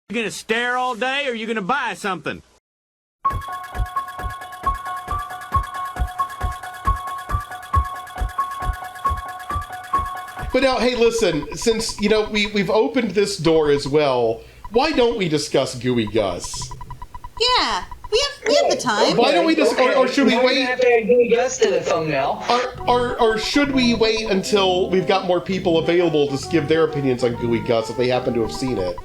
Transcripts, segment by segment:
You gonna stare all day, or you gonna buy something? But now, hey, listen, since, you know, we've opened this door as well, why don't we discuss Gooey Gus? Yeah, we have the time. Why don't we just, or should we wait? Have to add Gooey Gus to the thumbnail. Or should we wait until we've got more people available to give their opinions on Gooey Gus if they happen to have seen it?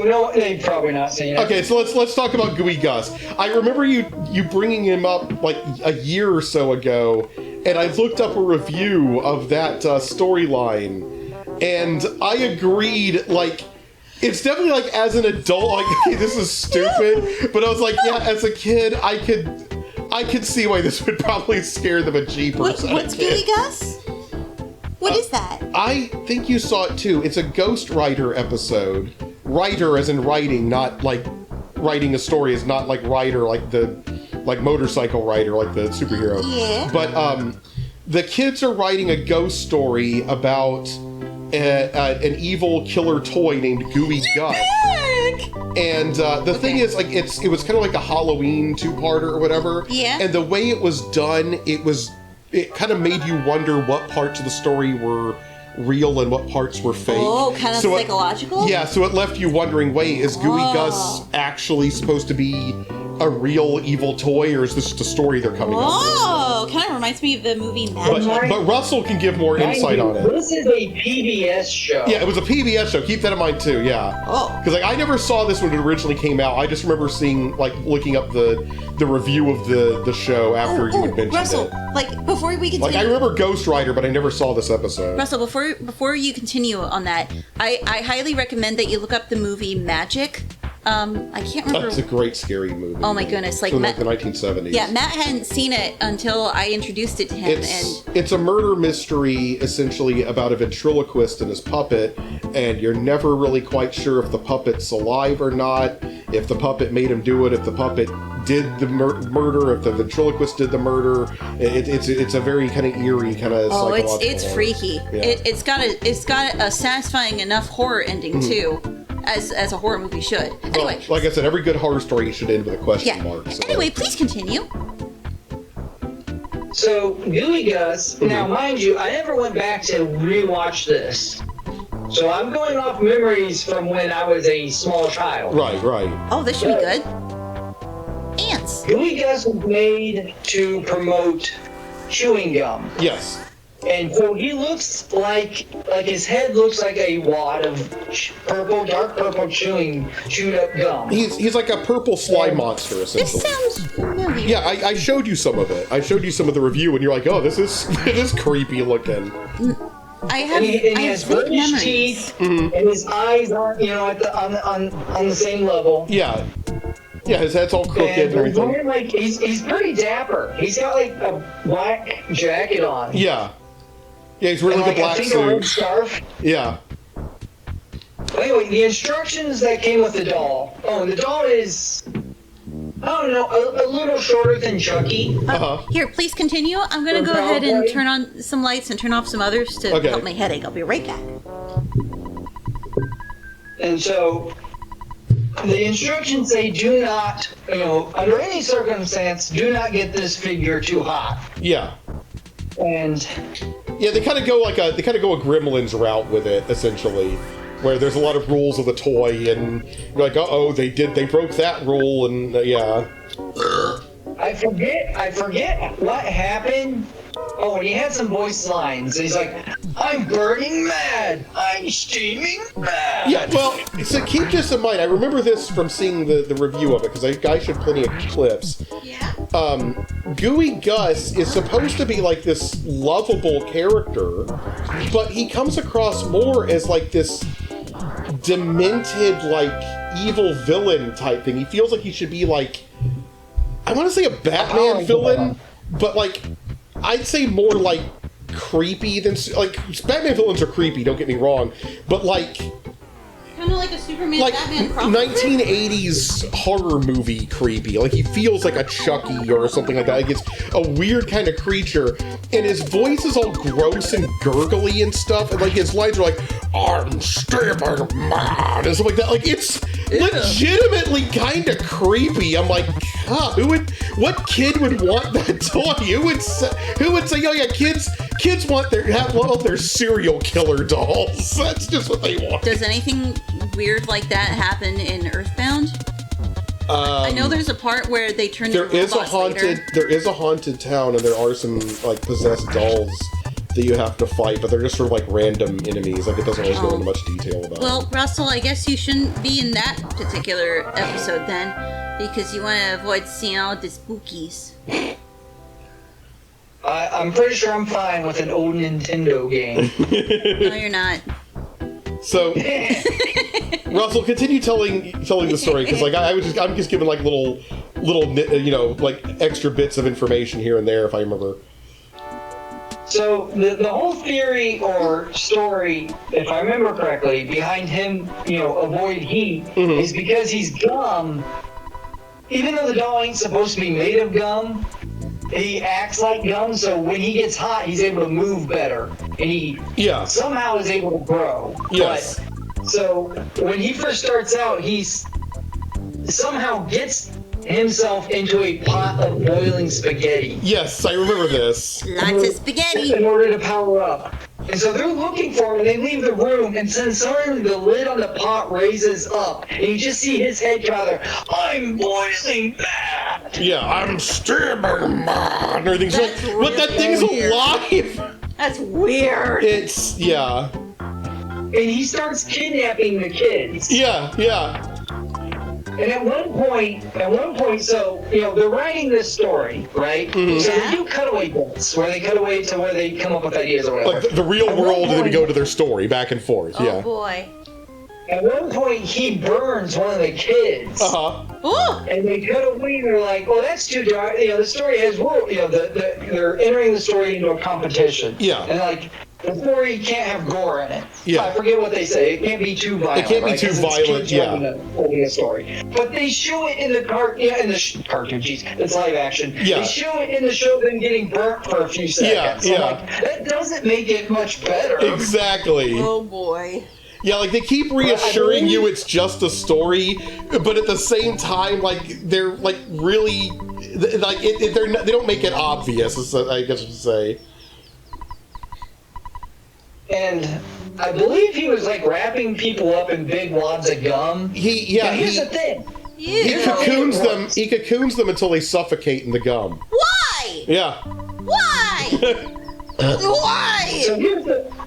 No, they've probably not seen it. Okay, so let's talk about Gooey Gus. I remember you bringing him up like a year or so ago, and I looked up a review of that storyline, and I agreed, like, it's definitely, like, as an adult, like, hey, this is stupid, but I was like, yeah, as a kid, I could see why this would probably scare the bejeepers. What's Gooey Gus? What is that? I think you saw it too. It's a Ghostwriter episode. Writer as in writing, not like writing a story, is not like writer, like motorcycle rider, like the superhero. Yeah. But the kids are writing a ghost story about an evil killer toy named Gooey Gus. And the thing is, like, it was kind of like a Halloween two-parter or whatever. Yeah. And the way it was done, it kind of made you wonder what parts of the story were real and what parts were fake. Oh, kind of so psychological? Yeah, so it left you wondering, wait, is Gooey Gus actually supposed to be a real evil toy, or is this just a story they're coming up with? Oh, kind of reminds me of the movie Magic. But Russell can give more insight on it. This is a PBS show. Yeah, it was a PBS show. Keep that in mind too. Yeah. Oh. Because like I never saw this when it originally came out. I just remember seeing looking up the review of the show after you had mentioned Russell, it. like before we continue. Like I remember Ghostwriter, but I never saw this episode. Russell, before you continue on that, I highly recommend that you look up the movie Magic. I can't remember. That's a great scary movie. Oh my goodness! Like from the 1970s. Yeah, Matt hadn't seen it until I introduced it to him. It's a murder mystery, essentially, about a ventriloquist and his puppet, and you're never really quite sure if the puppet's alive or not, if the puppet made him do it, if the puppet did the murder, if the ventriloquist did the murder. It's a very kind of eerie, kind of psychological. It's freaky. Yeah. It's got a satisfying enough horror ending too. As a horror movie should. Anyway. Well, like I said, every good horror story should end with a question mark. So. Anyway, please continue. So, Gooey Gus, now mind you, I never went back to rewatch this. So I'm going off memories from when I was a small child. Right. Oh, this should be good. Ants. Gooey Gus was made to promote chewing gum. Yes. And so he looks like his head looks like a wad of dark purple chewed up gum. He's like a purple slime monster, essentially. This sounds familiar. Yeah, I showed you some of it. I showed you some of the review, and you're like, oh, it is creepy looking. I have he has burnished teeth, and his eyes aren't, on the same level. Yeah. Yeah, his head's all crooked and everything. Like, he's pretty dapper. He's got like a black jacket on. Yeah. Yeah, he's wearing like a black suit. suit. A red scarf. Yeah. Anyway, the instructions that came with the doll. Oh, and the doll is, I don't know, a little shorter than Chucky. Here, please continue. I'm going to go ahead and turn on some lights and turn off some others to help my headache. I'll be right back. And so, the instructions say do not, under any circumstance, do not get this figure too hot. Yeah. And yeah, they kind of go a Gremlins route with it, essentially, where there's a lot of rules of the toy, and you're like, uh-oh, they broke that rule, and yeah. I forget what happened. Oh, he had some voice lines. He's like, I'm burning mad. I'm steaming mad. Yeah, well, so keep this in mind. I remember this from seeing the review of it, because I showed plenty of clips. Yeah. Gooey Gus is supposed to be like this lovable character, but he comes across more as like this demented, like, evil villain type thing. He feels like he should be like, I want to say a Batman villain, but like, I'd say more like creepy than, like, Batman villains are creepy, don't get me wrong, but like, Kind of like a Superman like Batman crossover. 1980s horror movie creepy. Like he feels like a Chucky or something like that. Like it's a weird kind of creature, and his voice is all gross and gurgly and stuff. And like his lines are like, "I'm stabbing man," and stuff like that. Like it's legitimately kind of creepy. I'm like, God, what kid would want that toy? Who would say, oh yeah, kids want their serial killer dolls. That's just what they want. Does anything weird like that happen in EarthBound? I know there's a part where they turn into robots later. There is a haunted town, and there are some like possessed dolls that you have to fight, but they're just sort of like random enemies. Like it doesn't really go into much detail about. Well, Russell, I guess you shouldn't be in that particular episode then, because you want to avoid seeing all the spookies. I'm pretty sure I'm fine with an old Nintendo game. No, you're not. So, Russell, continue telling the story, because like I'm just giving like little like extra bits of information here and there if I remember. So the whole theory or story, if I remember correctly, behind him, avoid heat, is because he's gum. Even though the doll ain't supposed to be made of gum, he acts like gum, so when he gets hot, he's able to move better, and he somehow is able to grow. Yes. But, so when he first starts out, he's somehow gets himself into a pot of boiling spaghetti. Yes, I remember this. Lots of spaghetti. In order to power up. And so they're looking for him, and they leave the room, and then suddenly the lid on the pot raises up, and you just see his head come out there. I'm boiling mad! Yeah, I'm stabbing man! And everything's like, but that thing's alive! That's weird. It's, yeah. And he starts kidnapping the kids. Yeah. And at one point, so, they're writing this story, right? Mm-hmm. So they do cutaway bits, where they cut away to where they come up with ideas or whatever. Like the real world, and then we go to their story, back and forth, Oh, boy. At one point, he burns one of the kids. Ooh. And they cut away, and they're like, well, that's too dark. The story has rules. They're entering the story into a competition. Yeah. And, like, the story can't have gore in it. Yeah. I forget what they say. It can't be too violent. It can't be too violent, Holding a story. But they show it in the cartoon, it's live action. Yeah. They show it in the show them getting burnt for a few seconds. Yeah. Like, that doesn't make it much better. Exactly. Oh, boy. Yeah, like they keep reassuring you it's just a story, but at the same time, like they're like really, like they don't make it obvious. I guess you would say. And I believe he was like wrapping people up in big wads of gum. Here's the thing. He cocoons them. He cocoons them until they suffocate in the gum. Why? Yeah. Why? Why? So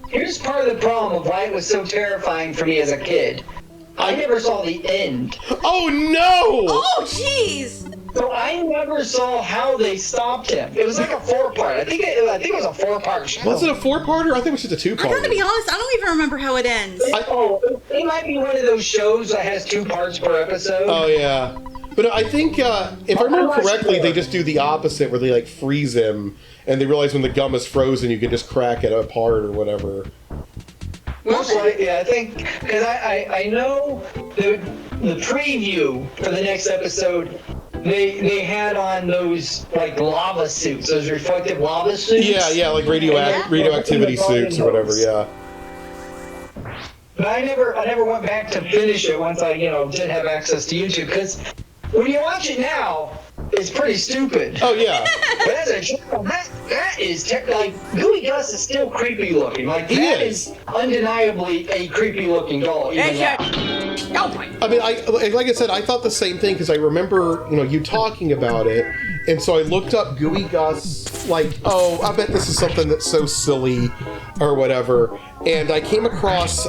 here's part of the problem of why it was so terrifying for me as a kid. I never saw the end. Oh no! Oh jeez! So I never saw how they stopped him. It was like a 4-part. I think it was a 4-part show. Was it a 4-parter? I think it was just a 2-parter. I gotta be honest, I don't even remember how it ends. It might be one of those shows that has 2 parts per episode. Oh yeah. But I think, if I remember correctly, they just do the opposite, where they like freeze him, and they realize when the gum is frozen, you can just crack it apart or whatever. Most likely, yeah, I think, because I know the preview for the next episode, they had on those like lava suits, those reflective lava suits. Yeah, like radioactivity suits or whatever. Yeah. But I never went back to finish it once I did have access to YouTube, because when you watch it now, it's pretty stupid. Oh yeah. But as a child, that is like Gooey Gus is still creepy looking. Like that is undeniably a creepy looking doll. Even now. I mean, like I said, I thought the same thing, because I remember you talking about it, and so I looked up Gooey Gus. Like, oh, I bet this is something that's so silly, or whatever. And I came across.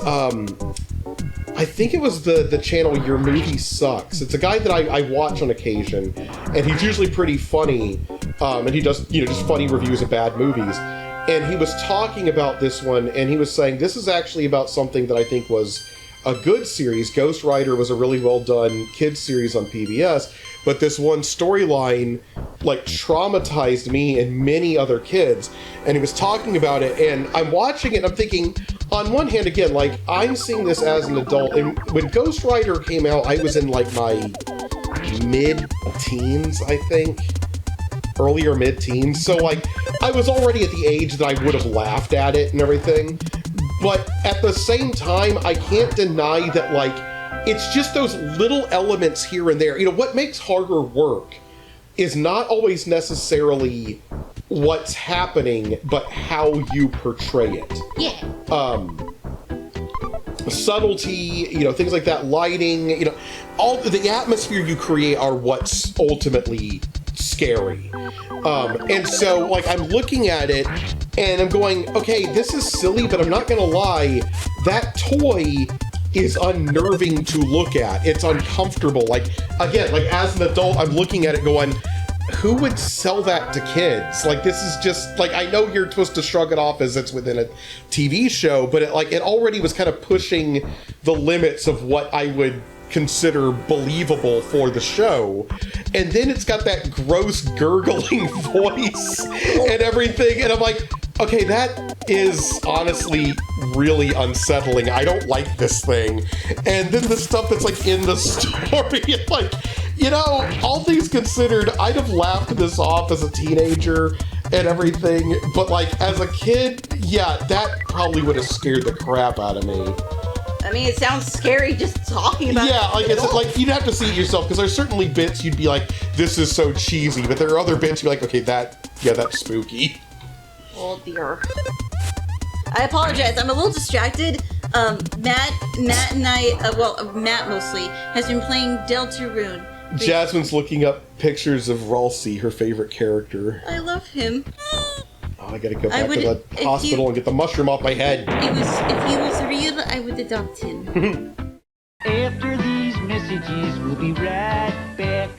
I think it was the channel Your Movie Sucks. It's a guy that I watch on occasion, and he's usually pretty funny, and he does just funny reviews of bad movies. And he was talking about this one, and he was saying this is actually about something that I think was a good series. Ghostwriter was a really well done kids series on PBS, but this one storyline like traumatized me and many other kids. And he was talking about it, and I'm watching it and I'm thinking, on one hand, again, like, I'm seeing this as an adult, and when Ghostwriter came out, I was in, like, my mid-teens, I think. Earlier mid-teens. So, like, I was already at the age that I would have laughed at it and everything. But at the same time, I can't deny that, like, it's just those little elements here and there. You know, what makes horror work is not always necessarily what's happening, but how you portray it. Yeah. Subtlety, you know, things like that, lighting, you know, all the atmosphere you create are what's ultimately scary. And so, like, I'm looking at it and I'm going, okay, this is silly, but I'm not gonna lie, that toy is unnerving to look at. It's uncomfortable. Like, again, like, as an adult, I'm looking at it going, who would sell that to kids? Like, this is just, like, I know you're supposed to shrug it off as it's within a TV show, but it already was kind of pushing the limits of what I would consider believable for the show. And then it's got that gross gurgling voice and everything, and I'm like, okay, that is honestly really unsettling. I don't like this thing. And then the stuff that's, like, in the story, like, you know, all things considered, I'd have laughed this off as a teenager and everything, but, like, as a kid, yeah, that probably would have scared the crap out of me. I mean, it sounds scary just talking about it. Yeah, like, it's like, you'd have to see it yourself, because there's certainly bits you'd be like, this is so cheesy, but there are other bits you're like, okay, that's spooky. Oh dear. I apologize, I'm a little distracted. Matt and I, Matt mostly, has been playing DeltaRUIning. Jasmine's looking up pictures of Ralsei, her favorite character. I love him. Oh, I gotta go back to the hospital and get the mushroom off my head. If he was real, I would adopt him. After these messages, we'll be right back.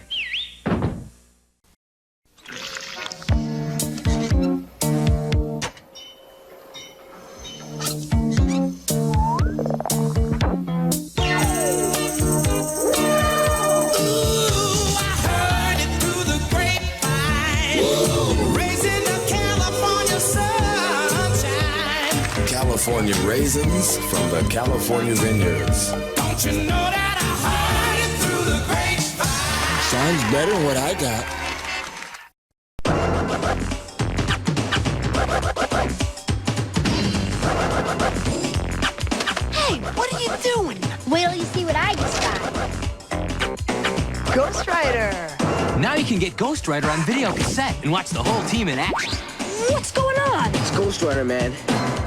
California Raisins from the California Vineyards. Don't you know that I heard it through the grapevine? Sounds better than what I got. Hey, what are you doing? Wait till you see what I just got. Ghostwriter! Now you can get Ghostwriter on video cassette and watch the whole team in action. What's going on? It's Ghostwriter, man.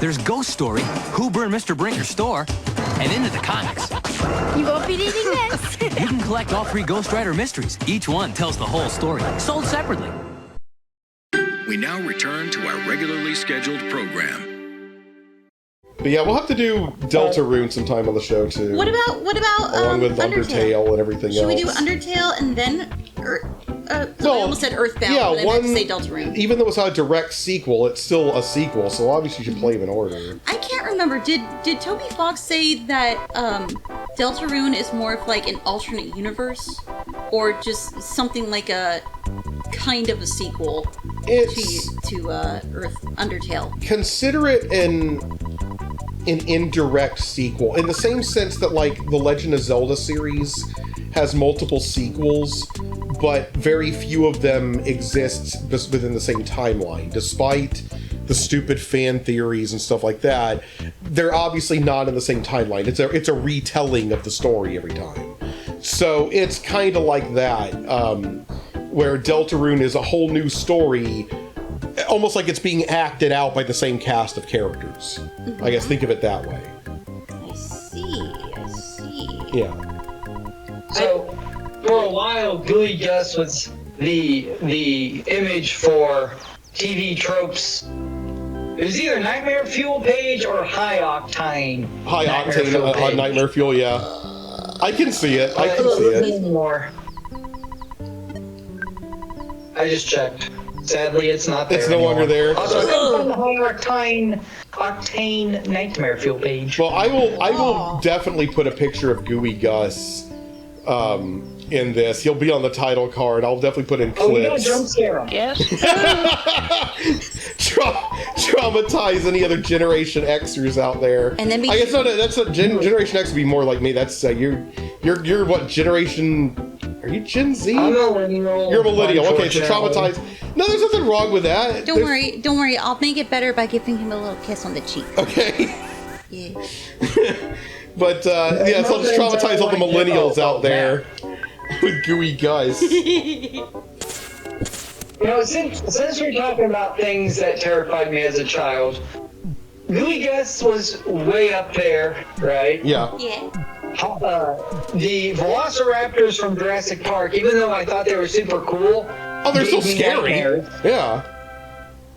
There's Ghost Story, Who Burned Mr. Brinker's Store, and Into the Comics. You won't be needing this. You can collect all 3 Ghostwriter mysteries. Each one tells the whole story, sold separately. We now return to our regularly scheduled program. But yeah, we'll have to do DeltaRUIning sometime on the show too. What about along with Undertale and everything else? Should we do Undertale and then I almost said EarthBound, yeah, but I meant to say DeltaRUIning. Even though it's not a direct sequel, it's still a sequel, so obviously you should play them in order. I can't remember. Did Toby Fox say that DeltaRUIning is more of like an alternate universe, or just something like a kind of a sequel to Undertale? Consider it an indirect sequel, in the same sense that, like, the Legend of Zelda series has multiple sequels, but very few of them exist within the same timeline. Despite the stupid fan theories and stuff like that, they're obviously not in the same timeline. It's a retelling of the story every time. So it's kind of like that, where DeltaRUIning is a whole new story, almost like it's being acted out by the same cast of characters. Mm-hmm. I guess think of it that way. I see. Yeah. So, for a while, Gooey Gus was the image for TV tropes. It was either Nightmare Fuel page or High Octane. High Octane on Nightmare Fuel, yeah. I can see it. I can see it. More. I just checked. Sadly, it's not there. It's no longer there. Also, on the High Octane Nightmare Fuel page. Well, I will definitely put a picture of Gooey Gus in this. He'll be on the title card. I'll definitely put in clips. Oh, we gotta jump scare him. Yes. Traumatize any other Generation Xers out there. And then I guess that's a Generation X would be more like me. That's you're what generation? Are you Gen Z? I'm a millennial. You're a millennial. Okay, so traumatize. No, there's nothing wrong with that. Don't worry. I'll make it better by giving him a little kiss on the cheek. Okay. Yeah. But yeah, so I'll just traumatize all the millennials out there with Gooey Gus. You know, since we're talking about things that terrified me as a child, Gooey Gus was way up there, right? Yeah. Yeah. The Velociraptors from Jurassic Park, even though I thought they were super cool. Oh, they're so scary. Yeah.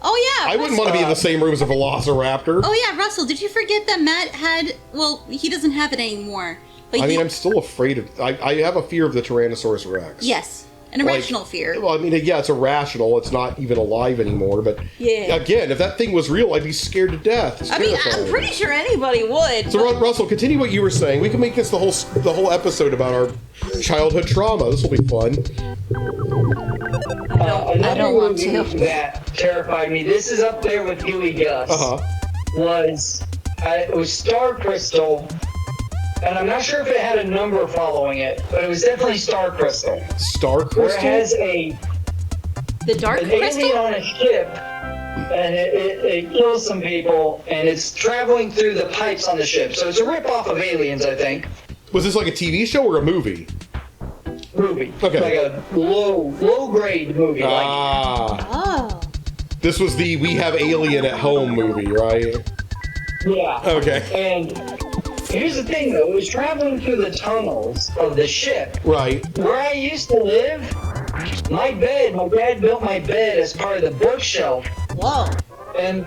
Oh yeah. I wouldn't want to be in the same room as a Velociraptor. Oh yeah, Russell. Did you forget that Matt had? Well, he doesn't have it anymore. But I'm still afraid of. I have a fear of the Tyrannosaurus Rex. Yes. An irrational fear. Well, I mean, yeah, it's irrational. It's not even alive anymore. But yeah. Again, if that thing was real, I'd be scared to death. I mean, I'm pretty sure anybody would. So, Russell, continue what you were saying. We can make this the whole episode about our childhood trauma. This will be fun. I don't want to. That terrified me. This is up there with Gooey Gus. It was Star Crystal. And I'm not sure if it had a number following it, but it was definitely Star Crystal. Star Crystal? Where it has the Dark Crystal? alien on a ship, and it kills some people, and it's traveling through the pipes on the ship. So it's a ripoff of Aliens, I think. Was this like a TV show or a movie? Movie. Okay. Like a low grade movie. Oh. This was the We Have Alien at Home movie, right? Yeah. Okay. And here's the thing, though. It was traveling through the tunnels of the ship. Right. Where I used to live, my dad built my bed as part of the bookshelf. Whoa. And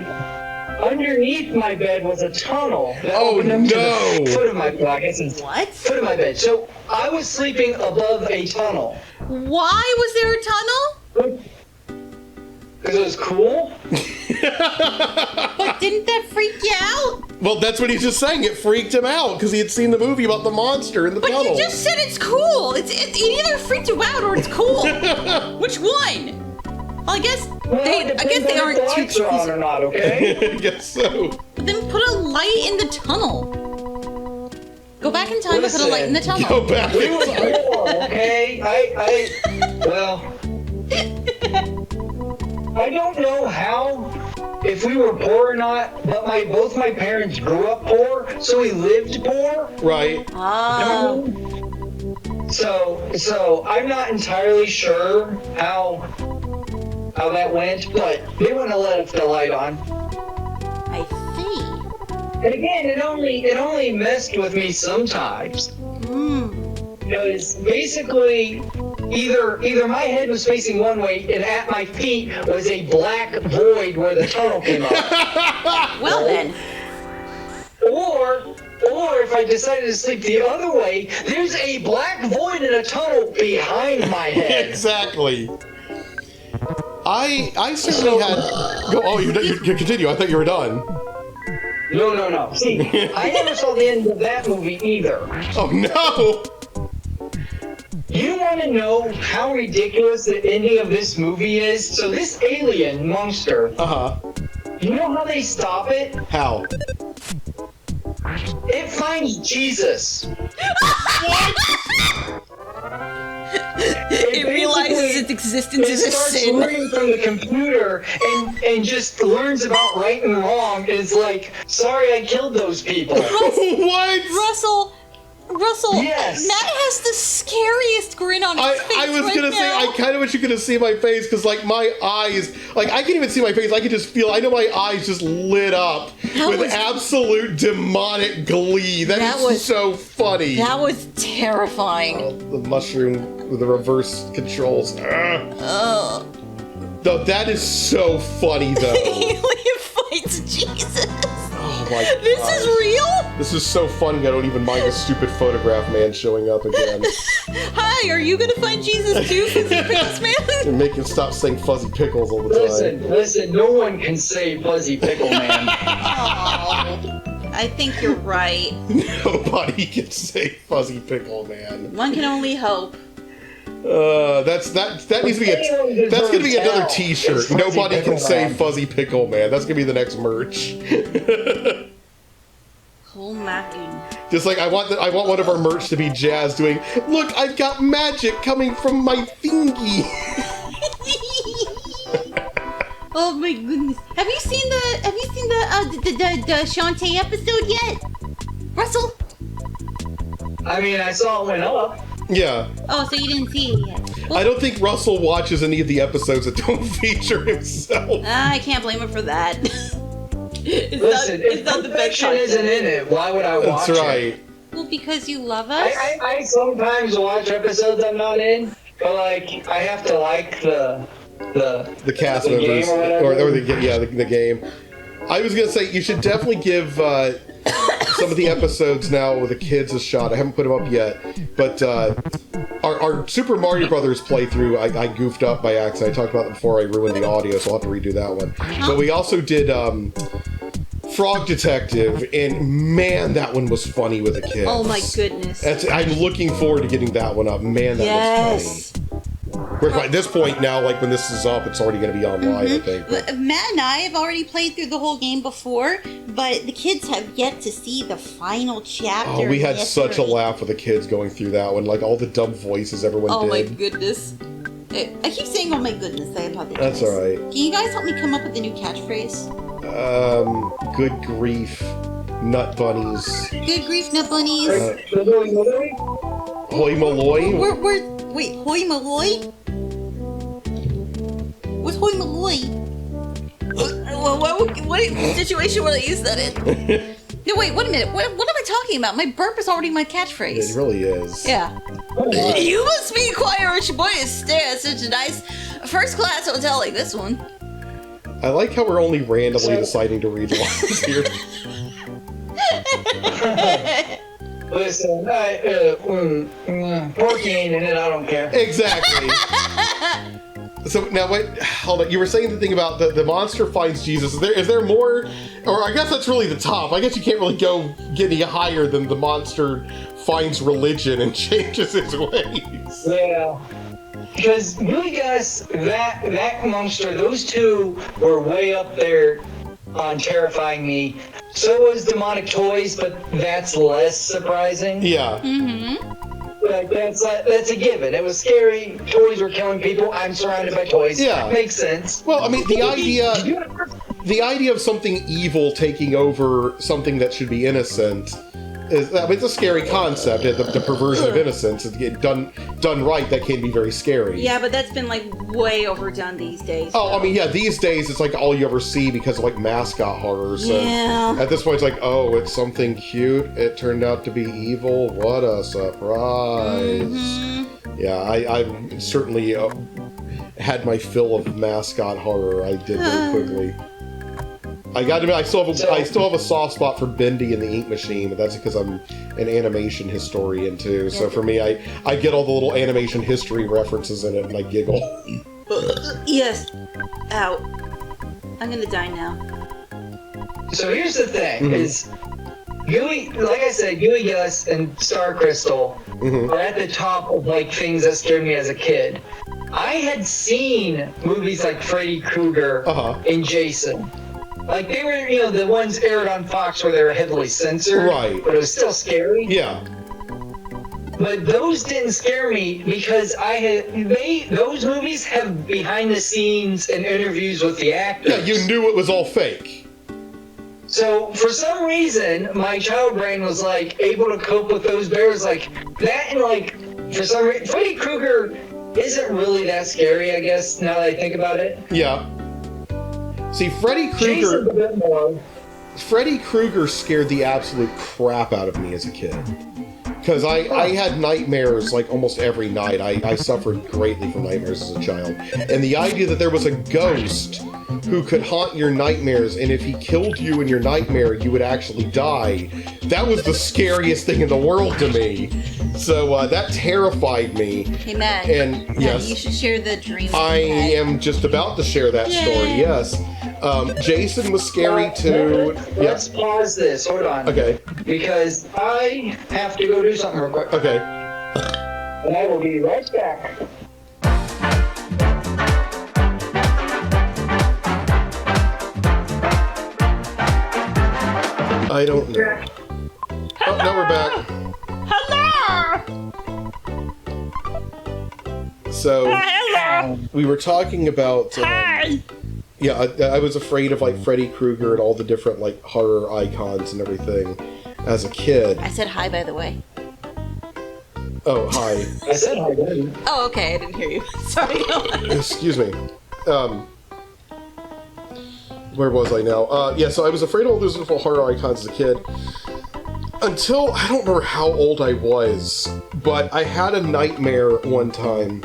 underneath my bed was a tunnel. That opened up to the foot of my bed. I guess it's foot of my bed. So I was sleeping above a tunnel. Why was there a tunnel? Because it was cool. But didn't that freak you out? Well, that's what he's just saying. It freaked him out because he had seen the movie about the monster in the tunnel. But you just said it's cool. It either freaked you out or it's cool. Which one? Well, I guess they aren't too lights are on or not, okay? I guess so. But then put a light in the tunnel. Go back in time and put a light in the tunnel. Go back in time. Okay, well, I don't know how, if we were poor or not, but both my parents grew up poor, so we lived poor. Right. Oh. So I'm not entirely sure how that went, but they wouldn't have left the light on. I see. And again, it only messed with me sometimes. Because basically, either my head was facing one way and at my feet was a black void where the tunnel came up. Well then. Or if I decided to sleep the other way, there's a black void in a tunnel behind my head. Exactly. I certainly had. You continue. I thought you were done. No. See, I never saw the end of that movie either. Oh no! You want to know how ridiculous the ending of this movie is? So this alien monster. You know how they stop it? How? It finds Jesus. What? It realizes its existence is a sin. It starts learning from the computer and just learns about right and wrong. And it's like, sorry, I killed those people. What? Russell, yes. Matt has the scariest grin on his face. I was gonna say, I kind of wish you could have seen my face because, like, my eyes, like, I can't even see my face. I can just feel. I know my eyes just lit up with absolute demonic glee. That was so funny. That was terrifying. The mushroom with the reverse controls. No, that is so funny though. He fights Jesus. Oh my God. This is real? This is so funny, I don't even mind the stupid photograph man showing up again. Hi, are you gonna find Jesus too, Fuzzy Pickles Man? And make him stop saying Fuzzy Pickles all the time. Listen, no one can say Fuzzy Pickle Man. Oh, I think you're right. Nobody can say Fuzzy Pickle Man. One can only hope. That needs to be that's gonna be another T-shirt. Nobody can say Fuzzy Pickle Man. That's gonna be the next merch. Whole macking. Just like I want one of our merch to be Jazz doing. Look, I've got magic coming from my thingy. Oh my goodness! Have you seen the Shantae episode yet, Russell? I mean, I saw it went up. Yeah. Oh, so you didn't see it yet? Well, I don't think Russell watches any of the episodes that don't feature himself. I can't blame him for that. Listen, if perfection isn't in it, why would I watch it? That's right. Well, because you love us. I sometimes watch episodes I'm not in, but like I have to like the cast the members game or the game. I was gonna say you should definitely give some of the episodes now with the kids a shot. I haven't put them up yet, but our Super Mario Brothers playthrough I goofed up by accident. I talked about it before I ruined the audio, so I'll have to redo that one. But we also did Frog Detective, and man, that one was funny with the kids. Oh my goodness! I'm looking forward to getting that one up. Man, that was funny. Whereas at this point now, like when this is up, it's already going to be online, I think. But Matt and I have already played through the whole game before, but the kids have yet to see the final chapter. Oh, we had such a laugh with the kids going through that one, like all the dumb voices everyone did. Oh my goodness. I keep saying, oh my goodness, I apologize. That's alright. Can you guys help me come up with a new catchphrase? Good grief, nut bunnies. Good grief, nut bunnies. Hoi Malloy? Wait, Hoi Malloy? What's Hoi Malloy? What situation would I use that in? No, wait, wait a minute. What am I talking about? My burp is already my catchphrase. It really is. Yeah. You must be quite a rich boy to stay at such a nice first-class hotel like this one. I like how we're only randomly deciding to read lines here. Listen, porky ain't in it, I don't care. Exactly. So now wait, hold on. You were saying the thing about the monster finds Jesus. Is there more? Or I guess that's really the top. I guess you can't really go get any higher than the monster finds religion and changes his ways. Yeah. Because really, guys, that monster, those two were way up there on terrifying me. So was Demonic Toys, but that's less surprising. Yeah. Mm-hmm. Like, that's a given. It was scary. Toys were killing people. I'm surrounded by toys. Yeah. That makes sense. Well, I mean, the idea of something evil taking over something that should be innocent is, I mean, it's a scary concept. The perversion of innocence, done right, that can be very scary. Yeah, but that's been like way overdone these days. Oh, I mean, yeah, these days it's like all you ever see because of like mascot horror. So yeah. At this point, it's like, oh, it's something cute. It turned out to be evil. What a surprise! Mm-hmm. Yeah, I certainly had my fill of mascot horror. I did very quickly. I got to admit, I still have a soft spot for Bendy and the Ink Machine, but that's because I'm an animation historian too. So for me, I get all the little animation history references in it, and I giggle. Yes. Ow. I'm gonna die now. So here's the thing: is Gooey, like I said, Gooey, Gus, and Star Crystal are at the top of like things that scared me as a kid. I had seen movies like Freddy Krueger and Jason. Like, they were, the ones aired on Fox where they were heavily censored. Right. But it was still scary. Yeah. But those didn't scare me because those movies have behind the scenes and interviews with the actors. Yeah, you knew it was all fake. So, for some reason, my child brain was, like, able to cope with those bears. Like, that and, like, for some reason, Freddy Krueger isn't really that scary, I guess, now that I think about it. Yeah. See, Freddy Krueger scared the absolute crap out of me as a kid. Because I had nightmares like almost every night. I suffered greatly from nightmares as a child. And the idea that there was a ghost who could haunt your nightmares, and if he killed you in your nightmare, you would actually die, that was the scariest thing in the world to me. So that terrified me. Hey, Matt. And yes, you should share the dream. I am just about to share that story, yes. Jason was scary too. Let's pause this. Hold on. Okay. Because I have to go do something real quick. Okay. And I will be right back. I don't know. Oh, now we're back. So, we were talking about, yeah, I was afraid of, like, Freddy Krueger and all the different, like, horror icons and everything as a kid. I said hi, by the way. Oh, hi. I said hi, buddy. Oh, okay, I didn't hear you. Sorry. Excuse me. Where was I now? Yeah, so I was afraid of all those little horror icons as a kid. Until, I don't remember how old I was, but I had a nightmare one time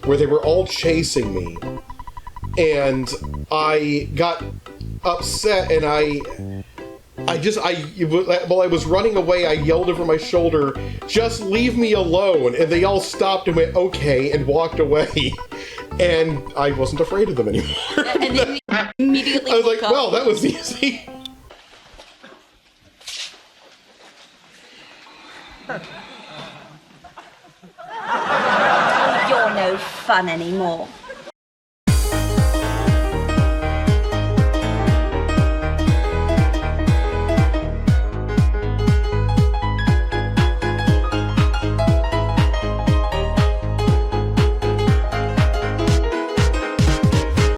where they were all chasing me. And I got upset and while I was running away, I yelled over my shoulder, "Just leave me alone!" And they all stopped and went, "Okay," and walked away. And I wasn't afraid of them anymore. And then immediately I was like, woke up. well, that was easy. You're no fun anymore.